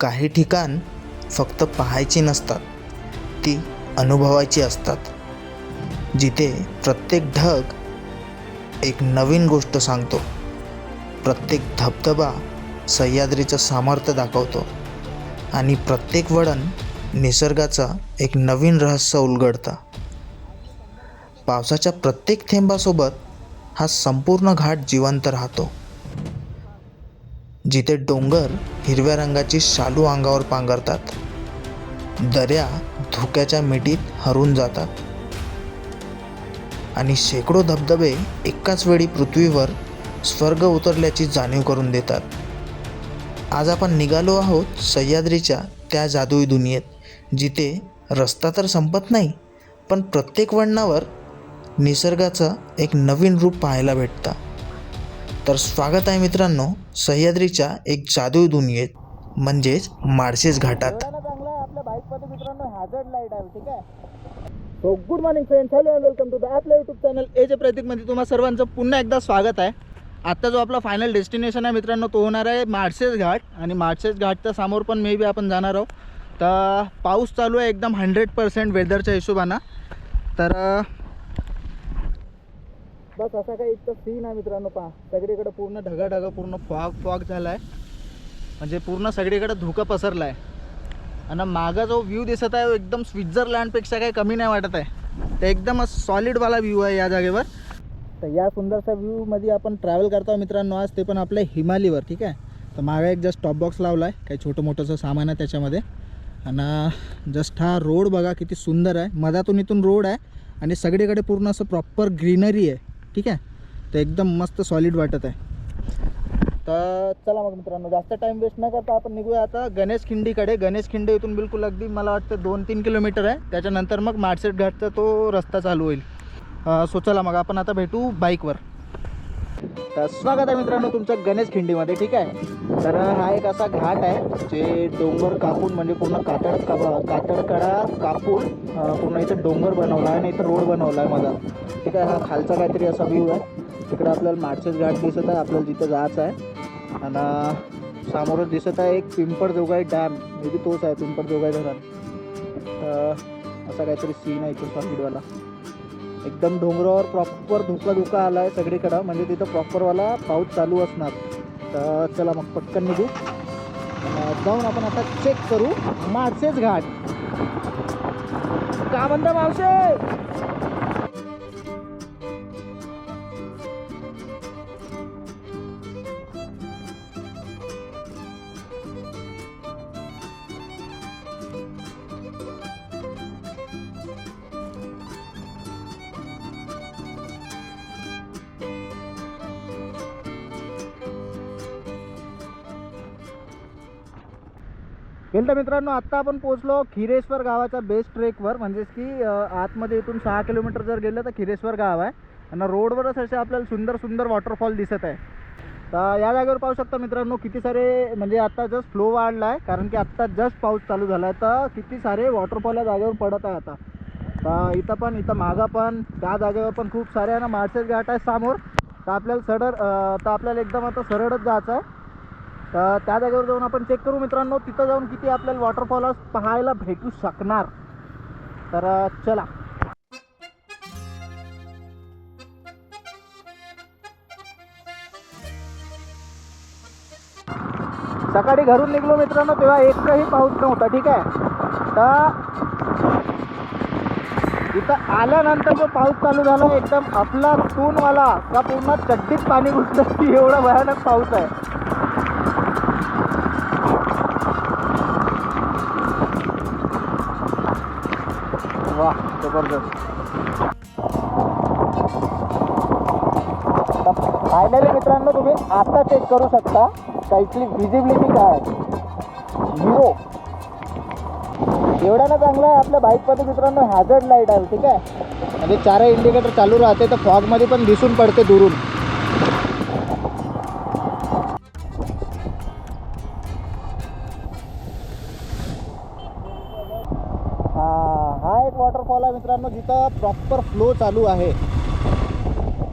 काही ठिकाण फक्त पाहायची नसतात, ती अनुभवायची असतात. जिथे प्रत्येक ढग एक नवीन गोष्ट सांगतो, प्रत्येक धबधबा सह्याद्रीचं सामर्थ्य दाखवतो आणि प्रत्येक वळण निसर्गाचा एक नवीन रहस्य उलगडतं. पावसाच्या प्रत्येक थेंबासोबत हा संपूर्ण घाट जिवंत राहतो. जिथे डोंगर हिरव्या रंगाची शालू अंगावर पांघरतात, दऱ्या धुक्याच्या मिठीत हरून जातात आणि शेकडो धबधबे एकाच वेळी पृथ्वीवर स्वर्ग उतरल्याची जाणीव करून देतात. आज आपण निघालो आहोत सह्याद्रीच्या त्या जादुई दुनियेत, जिथे रस्ता तर संपत नाही, पण प्रत्येक वळणावर निसर्गाचं एक नवीन रूप पाहायला भेटतं. तर स्वागत आहे मित्रांनो सह्याद्रीच्या एक जादुई दुनियेत, म्हणजेच माळशेज घाटात. आपल्या बाईकमध्ये मित्रांनो हॅझर्ड लाईट आहे, ठीक आहे. So good morning friends, hello and welcome to the आपल्या यूट्यूब चॅनल एजे प्रतीकमध्ये तुम्हा सर्वांचं पुन्हा एकदा स्वागत आहे. आत्ता जो आपला फायनल डेस्टिनेशन आहे मित्रांनो तो होणार आहे माळशेज घाट, आणि माळशेज घाटच्या समोर पण मे बी आपण जाणार आहोत. तर पाऊस चालू आहे एकदम 100% वेदरच्या हिशोबानं. तर बस असा काही इतकं सीन आहे मित्रांनो. पहा सगळीकडे पूर्ण ढगा पूर्ण फॉग झाला आहे, म्हणजे पूर्ण सगळीकडे धुकं पसरलं आहे. आणि मागं जो व्ह्यू दिसत आहे एकदम स्वित्झर्लंडपेक्षा काही कमी नाही वाटत आहे. ते एकदम सॉलिडवाला व्ह्यू आहे या जागेवर. तर या सुंदरशा व्ह्यूमध्ये आपण ट्रॅव्हल करतो मित्रांनो आज, ते पण आपल्या हिमालयवर, ठीक आहे. तर मागं एक जस्ट टॉप बॉक्स लावला आहे, काही छोटं मोठंसं सामान आहे त्याच्यामध्ये. आणि जस्ट हा रोड बघा किती सुंदर आहे, मधातून इथून रोड आहे आणि सगळीकडे पूर्ण असं प्रॉपर ग्रीनरी आहे, ठीक आहे. तर एकदम मस्त सॉलिड वाटत आहे. तर चला मग मित्रांनो जास्त टाईम वेस्ट न करता आपण निघूया आता गणेश खिंडीकडे. गणेश खिंडी इथून बिलकुल अगदी मला वाटतं 2-3 किलोमीटर आहे. त्याच्यानंतर मग माळशेज घाटचा तो रस्ता चालू होईल. सो चला मग आपण आता भेटू बाईकवर. तर स्वागत आहे मित्रांनो तुमचं गणेश खिंडीमध्ये, ठीक आहे. तर हा एक असा घाट आहे जे डोंगर कापून, म्हणजे पूर्ण कातळकडा कापून पूर्ण इथं डोंगर बनवला आहे आणि इथं रोड बनवला आहे माझा, ठीक आहे. हा खालचा काहीतरी असा व्ह्यू आहे. तिकडे आपल्याला माळशेज घाट दिसत आहे, आपल्याला जिथं जायचं आहे. आणि समोरच दिसत आहे एक पिंपळजोगाई डॅम, मे बी तोच आहे पिंपळजोगाई धरण. तर असा काहीतरी सीन आहे इथं सॉलिडवाला. एकदम डोंगरावर प्रॉपर धुका आला आहे सगळीकडं, म्हणजे तिथं प्रॉपरवाला पाऊस चालू असणार. तर चला मग पटकन निघू, जाऊन आपण आता चेक करू माळशेज घाट. का म्हणता मावशे? तर मित्रांनो आत्ता आपण पोहोचलो खिरेश्वर गावाच्या बेस ट्रेकवर, म्हणजेच की आतमध्ये इथून 6 किलोमीटर जर गेलं तर खिरेश्वर गाव आहे. आणि रोडवरच असे आपल्याला सुंदर वॉटरफॉल दिसत आहे. तर या जागेवर पाहू शकता मित्रांनो किती सारे, म्हणजे आत्ता जस्ट फ्लो वाढला आहे कारण की आत्ता जस्ट पाऊस चालू झाला आहे. तर किती सारे वॉटरफॉल या जागेवर पडत आहे आता. तर इथं मागं पण त्या जागेवर पण खूप सारे आहे ना माळशेज घाट आहे समोर. तर आपल्याला एकदम आता सरळच जायचं आहे. तर त्या जागेवर जाऊन आपण चेक करू मित्रांनो, तिथं जाऊन किती आपल्याला वॉटरफॉल पाहायला भेटू शकणार. तर चला. सकाळी घरून निघलो मित्रांनो तेव्हा एकही पाऊस नव्हता, ठीक आहे. तर इथं आल्यानंतर जो पाऊस चालू झाला एकदम आपला तूनवाला, का पूर्ण चड्डीत पाणी घुसलं एवढा भयानक पाऊस आहे. वाह जबरदस्त. फायनली मित्रांनो तुम्ही आता चेक करू शकता का इथली विजिबिलिटी काय आहे. 0 एवढ्यानं चांगलं आहे आपल्या बाईकमध्ये मित्रांनो हॅझर्ड लाईट आहे, ठीक आहे. म्हणजे चारही इंडिकेटर चालू राहते, तर फॉगमध्ये पण दिसून पडते दुरून. हा एक वॉटरफॉल आहे मित्रांनो, जिथं प्रॉपर फ्लो चालू आहे.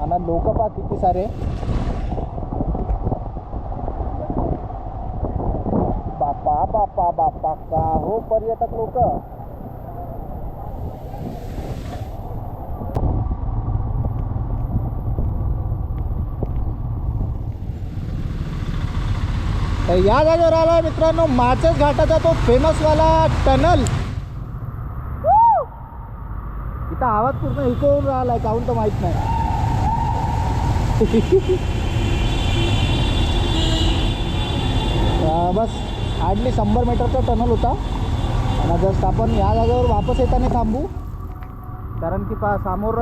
आणि लोक पहा किती सारे. बापा बापा बापा का हो पर्यटक लोक. तर या जागेवर आला मित्रांनो माचस घाटाचा तो फेमसवाला टनल. इथं आवाज पूर्ण इको होऊन राहिलाय, काहून तर माहित नाही. बस हार्डली 100 मीटरचा टनल होता. आणि जस्ट आपण या जागेवर वापस येताना थांबू, कारण की समोर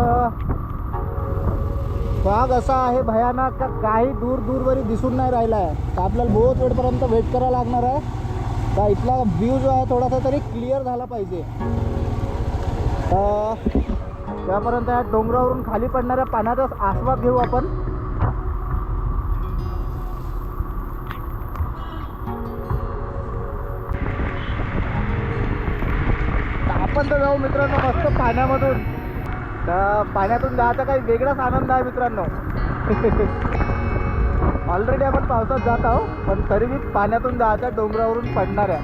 फॉग असा आहे भयानक का काही दूर दूरवरी दिसून नाही राहिला आहे. तर आपल्याला बहुत वेळपर्यंत वेट करायला लागणार आहे. तर इथला व्ह्यू जो आहे थोडासा तरी क्लिअर झाला पाहिजे. तर त्यापर्यंत या डोंगरावरून खाली पडणाऱ्या पाण्याचा आस्वाद घेऊ आपण. आपण तर जाऊ मित्रांनो मस्त पाण्यामधून. तर पाण्यातून जायचा काही वेगळाच आनंद आहे मित्रांनो. ऑलरेडी आपण पावसात जात आहोत, पण तरीही पाण्यातून जायचा डोंगरावरून पडणाऱ्या.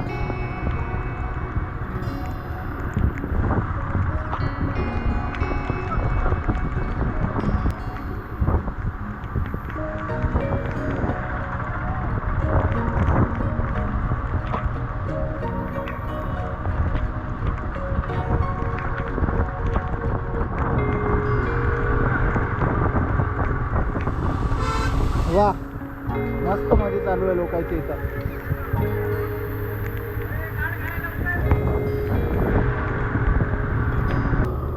वा मस्त मध्ये चालू आहे लोकांची इथं.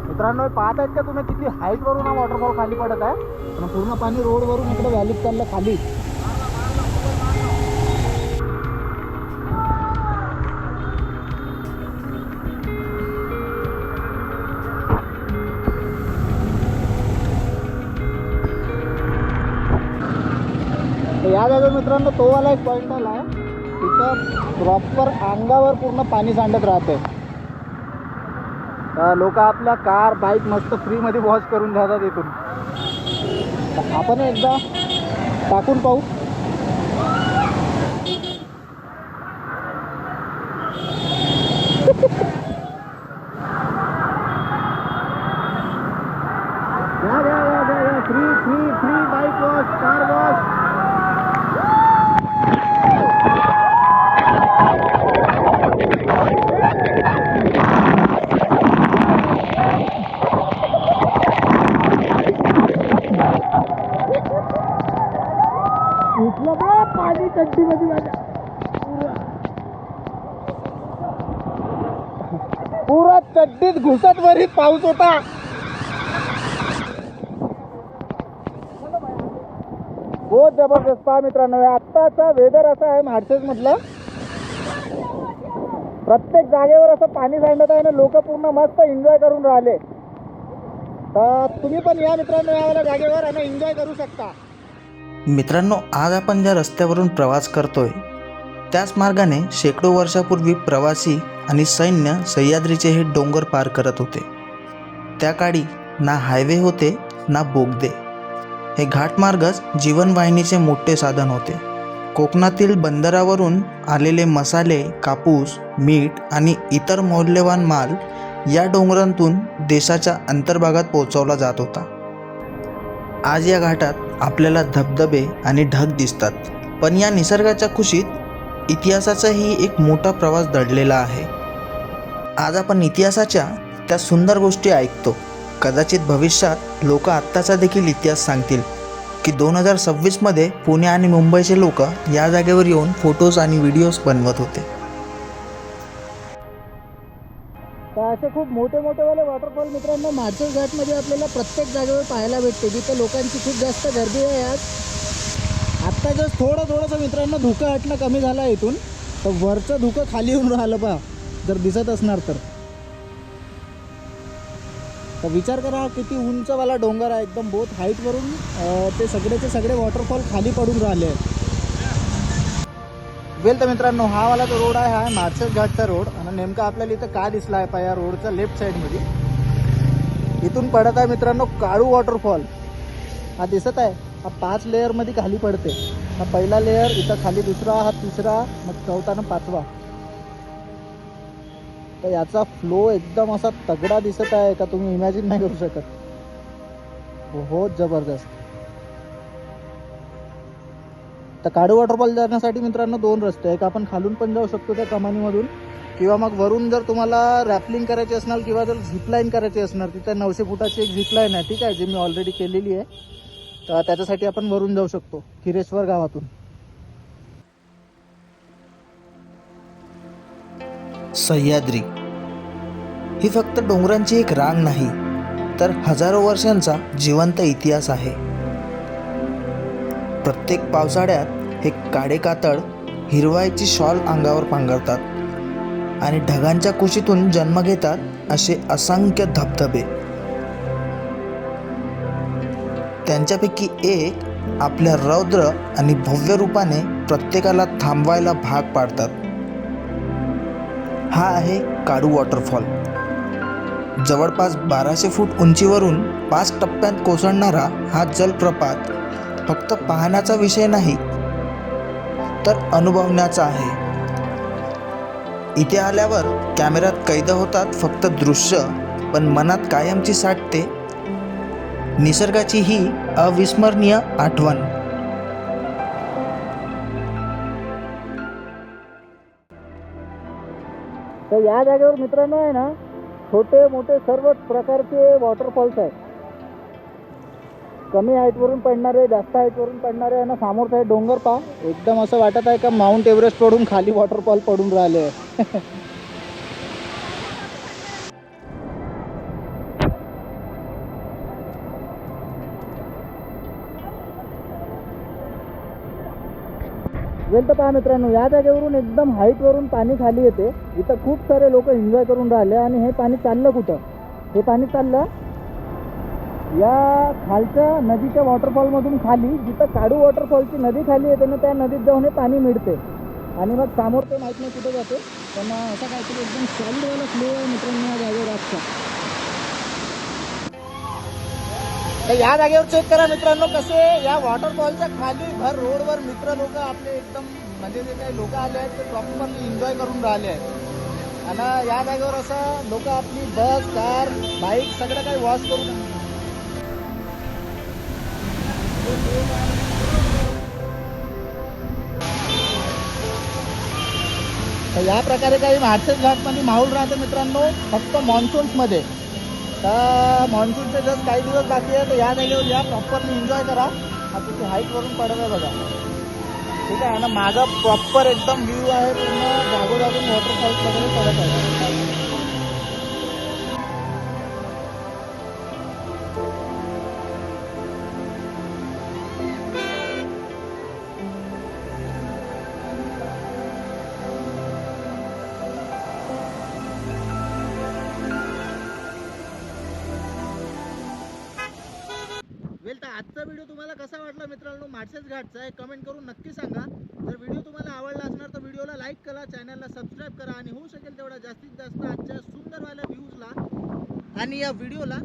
मित्रांनो पाहत आहेत का तुम्ही किती हाईट वरून हा वॉटरफॉल खाली पडत आहे. आणि पूर्ण पाणी रोडवरून इकडे व्हॅलीत चाललं खाली. या जागेवर मित्रांनो तो वाला एक पॉईंट आला आहे, तिथं प्रॉपर अंगावर पूर्ण पाणी सांडत राहते. लोक आपल्या कार बाईक मस्त फ्रीमध्ये वॉश करून जातात इथून. तर आपण एकदा टाकून पाहू. Free free free bike wash, car wash. पाणी चड्डीमध्ये माझ्या पुरा चड्डीत घुसत वरीत पाऊस होता. बहुत जबरदस्त. पहा मित्रांनो आत्ताचा वेदर असा आहे मार्चेस मधलं. प्रत्येक जागेवर असं पाणी सांडत आहे ना, लोक पूर्ण मस्त एन्जॉय करून राहिले. तर तुम्ही पण या मित्रांनो यावाल्या जागेवर आणि एन्जॉय करू शकता. मित्रांनो आज आपण ज्या रस्त्यावरून प्रवास करतोय त्याच मार्गाने शेकडो वर्षापूर्वी प्रवासी आणि सैन्य सह्याद्रीचे हे डोंगर पार करत होते. त्या काळी ना हायवे होते ना बोगदे. हे घाटमार्गच जीवनवाहिनीचे मोठे साधन होते. कोकणातील बंदरावरून आलेले मसाले, कापूस, मीठ आणि इतर मौल्यवान माल या डोंगरांतून देशाच्या अंतर्भागात पोहोचवला जात होता. आज या घाटात आपल्याला धबधबे आणि ढग दिसतात, पण या निसर्गाच्या कुशीत इतिहासाचाही एक मोठा प्रवास दडलेला आहे. आज आपण इतिहासाच्या त्या सुंदर गोष्टी ऐकतो. कदाचित भविष्यात लोक आत्ताचा देखील इतिहास सांगतील की 2026मध्ये पुणे आणि मुंबईचे लोक या जागेवर येऊन फोटोज आणि व्हिडिओज बनवत होते. तर असे खूप मोठे मोठेवाले वॉटरफॉल मित्रांनो मार्चेस घाटमध्ये आपल्याला प्रत्येक जागेवर पाहायला भेटते, जिथे लोकांची खूप जास्त गर्दी आहे. आज आत्ता जस्ट थोडंसं मित्रांनो धुकं हटणं कमी झालं आहे इथून. तर वरचं धुकं खाली येऊन राहिलं पहा. जर दिसत असणार तर विचार करा किती उंचवाला डोंगर आहे, एकदम बहुत हाईटवरून ते सगळेचे सगळे वॉटरफॉल खाली पडून राहिले आहेत. वेल तर मित्रांनो, हा वाला जो रोड आहे हा मार्शल घाटचा रोड. आणि नेमका आपल्याला इथं काय दिसला आहे पहा, या रोडच्या लेफ्ट साईडमध्ये इथून पडत आहे मित्रांनो काळू वॉटरफॉल. हा दिसत आहे, हा 5 लेअरमध्ये खाली पडते. हा पहिला लेअर, इथं खाली दुसरा, हा तिसरा, मग चौथा आणि 5वा. तर याचा फ्लो एकदम असा तगडा दिसत आहे का तुम्ही इमॅजिन नाही करू शकत. बहुत जबरदस्त. तर काळू वॉटरफॉल जाण्यासाठी मित्रांनो 2 रस्ते आहेत. एक आपण खालून पण जाऊ शकतो त्या कमानीमधून, किंवा मग वरून जर तुम्हाला रॅपलिंग करायची असणार किंवा जर झिपलाईन करायची असणार, तिथे 900 फुटाची एक झिपलाईन आहे, ठीक आहे, जी मी ऑलरेडी केलेली आहे. तर त्याच्यासाठी आपण वरून जाऊ शकतो खिरेश्वर गावातून. सह्याद्री ही फक्त डोंगरांची एक रांग नाही, तर हजारो वर्षांचा जिवंत इतिहास आहे. प्रत्येक पावसाळ्यात हे काडेकातळ हिरवाईची शॉल अंगावर पांघरतात आणि ढगांच्या कुशीतून जन्म घेतात असे असंख्य धबधबे. त्यांच्यापैकी एक आपल्या रौद्र आणि भव्य रूपाने प्रत्येकाला थांबवायला भाग पाडतात. हा आहे काळू वॉटरफॉल. जवळपास 1200 फूट उंचीवरून 5 टप्प्यात कोसळणारा हा जलप्रपात फक्त पाहण्याचा विषय नाही, तर अनुभवण्याचा आहे. इथे आल्यावर कॅमेऱ्यात कैद होतात फक्त दृश्य, पण मनात कायमची साठते निसर्गाची ही अविस्मरणीय आठवण. तर या जागेवर मित्रांनो आहे ना, छोटे मोठे सर्व प्रकारचे वॉटरफॉल्स आहेत. कमी हाईटवरून पडणारे, जास्त हाईटवरून पडणारे आहे ना. समोरचा आहे डोंगर पहा, एकदम असं वाटत आहे का माउंट एव्हरेस्ट पडून खाली वॉटरफॉल पडून राहिले. वेल तर पहा मित्रांनो, या जागेवरून एकदम हाईटवरून पाणी खाली येते. इथं खूप सारे लोक एन्जॉय करून राहिले. आणि हे पाणी चाललं कुठं? हे पाणी चाललं या खालच्या नदीच्या वॉटरफॉलमधून खाली, जिथं काळू वॉटरफॉलची नदी खाली येते ना, त्या नदीत जाऊन हे पाणी मिळते. आणि मग समोर ते माहीत नाही कुठं जाते, पण असं काहीतरी एकदम सॉलिडवाला फ्लो आहे मित्रांनो या जागेवर आजचा. तर या जागेवर चेक करा मित्रांनो, कसे या वॉटरफॉलच्या खाली भर रोडवर मित्र लोक आपले एकदम, म्हणजे जे काही लोक आले आहेत ते प्रॉपरली एन्जॉय करून राहिले आहेत. आणि या जागेवर असं लोक आपली बस, कार, बाईक सगळं काही वॉश करून. तर या प्रकारे काही मार्शल घाटमध्ये माहोल राहते मित्रांनो, फक्त मॉन्सून्समध्ये. तर मॉन्सूनचे जस्ट काही दिवस बाकी आहे, तर या जागेवर या, प्रॉपरली एन्जॉय करा. आता किती हाईटवरून पडत आहे बघा, ठीक आहे. आणि मागं प्रॉपर एकदम व्ह्यू आहे, पूर्ण जागोजागून वॉटरफॉल्स वगैरे पडत आहे. वेल तर आजचा व्हिडिओ तुम्हाला कसा वाटला मित्रांनो, मार्शल घाटचा आहे, कमेंट करून नक्की सांगा. जर व्हिडिओ तुम्हाला आवडला असणार तर व्हिडिओला लाईक करा, चॅनलला सबस्क्राईब करा, आणि होऊ शकेल तेवढा जास्तीत जास्त आजच्या सुंदरवाल्या व्ह्यूजला आणि या व्हिडिओला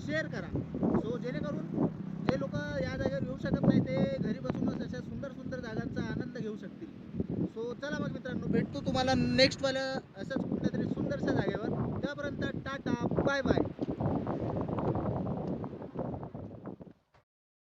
शेअर करा. सो जेणेकरून जे लोक या जागेवर येऊ शकत नाही ते घरी बसूनच अशा सुंदर सुंदर जागांचा आनंद घेऊ शकतील. सो चला मग मित्रांनो, भेटतो तुम्हाला नेक्स्टवाल्या असंच कुठल्या तरी सुंदरशा जागेवर. त्यापर्यंत टाटा, बाय बाय.